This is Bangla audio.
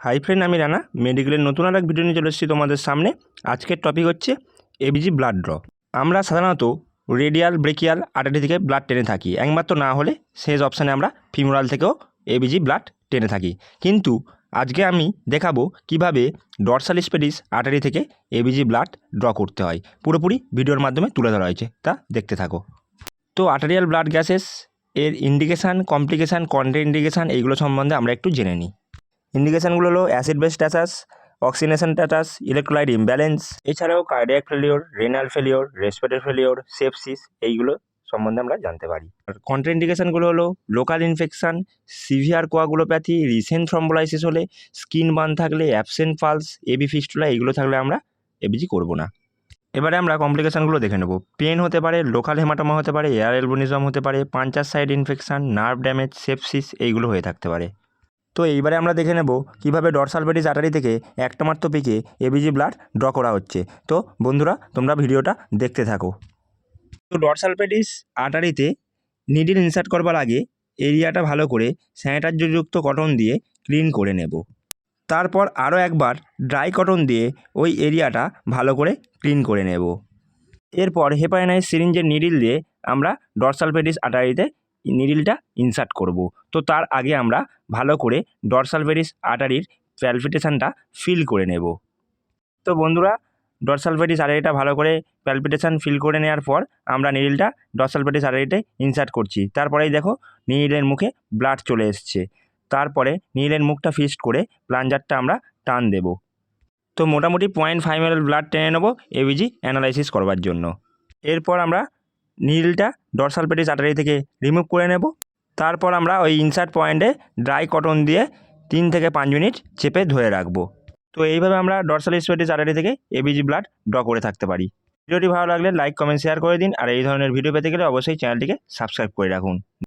হাই ফ্রেন্ড, আমি রানা মেডিকেলের নতুন আর এক ভিডিও নিয়ে চলে এসেছি তোমাদের সামনে। আজকের টপিক হচ্ছে এবিজি ব্লাড ড্র। আমরা সাধারণত রেডিয়াল ব্রেকিয়াল আর্টারি থেকে ব্লাড টেনে থাকি, একমাত্র না হলে শেষ অপশানে আমরা ফিমোরাল থেকেও এবিজি ব্লাড টেনে থাকি। কিন্তু আজকে আমি দেখাবো কিভাবে ডরসাল স্পেডিস আর্টারি থেকে এবিজি ব্লাড ড্র করতে হয়। পুরোপুরি ভিডিওর মাধ্যমে তুলে ধরা হয়েছে, তা দেখতে থাকো। তো আর্টারিয়াল ব্লাড গ্যাসেস এর ইন্ডিকেশান, কমপ্লিকেশান, কন্ট্রাইন্ডিকেশান এইগুলো সম্বন্ধে আমরা একটু জেনে নিই। ইন্ডিকেশানগুলো হলো acid base status, oxygenation status, electrolyte imbalance, এছাড়াও cardiac failure, renal failure, respiratory failure, sepsis এইগুলো সম্বন্ধে আমরা জানতে পারি। আর কন্ট্রাইন্ডিকেশানগুলো হলো local infection, severe coagulopathy, recent thrombolysis হলে, স্কিন বার্ন থাকলে, অ্যাবসেন্ট পালস, এবি ফিস্টুলা এইগুলো থাকলে আমরা এবিজি করব না। এবারে আমরা কমপ্লিকেশানগুলো দেখে নেব। পেন হতে পারে, লোকাল হেমাটোমা হতে পারে, এয়ার এলবোনিজম হতে পারে, puncture side infection, nerve damage, sepsis এইগুলো হয়ে থাকতে পারে। তো এইবারে আমরা দেখে নেব কীভাবে ডরসাল পেডিস আর্টারি থেকে একটা মাত্র পিকে এবিজি ব্লাড ড্র করা হচ্ছে। তো বন্ধুরা, তোমরা ভিডিওটা দেখতে থাকো। তো ডরসাল পেডিস আর্টারিতে নিডিল ইনসার্ট করবার আগে এরিয়াটা ভালো করে স্যানিটাইজারযুক্ত কটন দিয়ে ক্লিন করে নেব। তারপর আরও একবার ড্রাই কটন দিয়ে ওই এরিয়াটা ভালো করে ক্লিন করে নেব। এরপর হেপারিনাইজ সিরিঞ্জের নিডিল দিয়ে আমরা ডরসাল পেডিস আর্টারিতে নিডিলটা ইনসার্ট করব। তো তার আগে আমরা ভালো করে ডরসাল পেডিস আর্টারির প্যালপিটেশনটা ফিল করে নেব। তো বন্ধুরা, ডরসাল পেডিস আর্টারিটা ভালো করে প্যালপিটেশন ফিল করে নেওয়ার পর আমরা নিডিলটা ডরসাল পেডিস আর্টারিতে ইনসার্ট করছি। তারপরেই দেখো নিডিলের মুখে ব্লাড চলে এসছে। তারপরে নিডিলের মুখটা ফিক্সড করে প্লাঞ্জারটা আমরা টান দেব। তো মোটামুটি 0.5 ml ব্লাড টেনে নেবো এবিজি অ্যানালাইসিস করবার জন্য। এরপর আমরা নিডলটা ডরসাল পেডিস আর্টারি থেকে রিমুভ করে নেব। তারপর আমরা ওই ইনসার্ট পয়েন্টে ড্রাই কটন দিয়ে 3 থেকে 5 মিনিট চেপে ধরে রাখবো। তো এইভাবে আমরা ডরসাল পেডিস আর্টারি থেকে এবিজি ব্লাড ড্র করে থাকতে পারি। ভিডিওটি ভালো লাগলে লাইক, কমেন্ট, শেয়ার করে দিন। আর এই ধরনের ভিডিও পেতে গেলে অবশ্যই চ্যানেলটিকে সাবস্ক্রাইব করে রাখুন।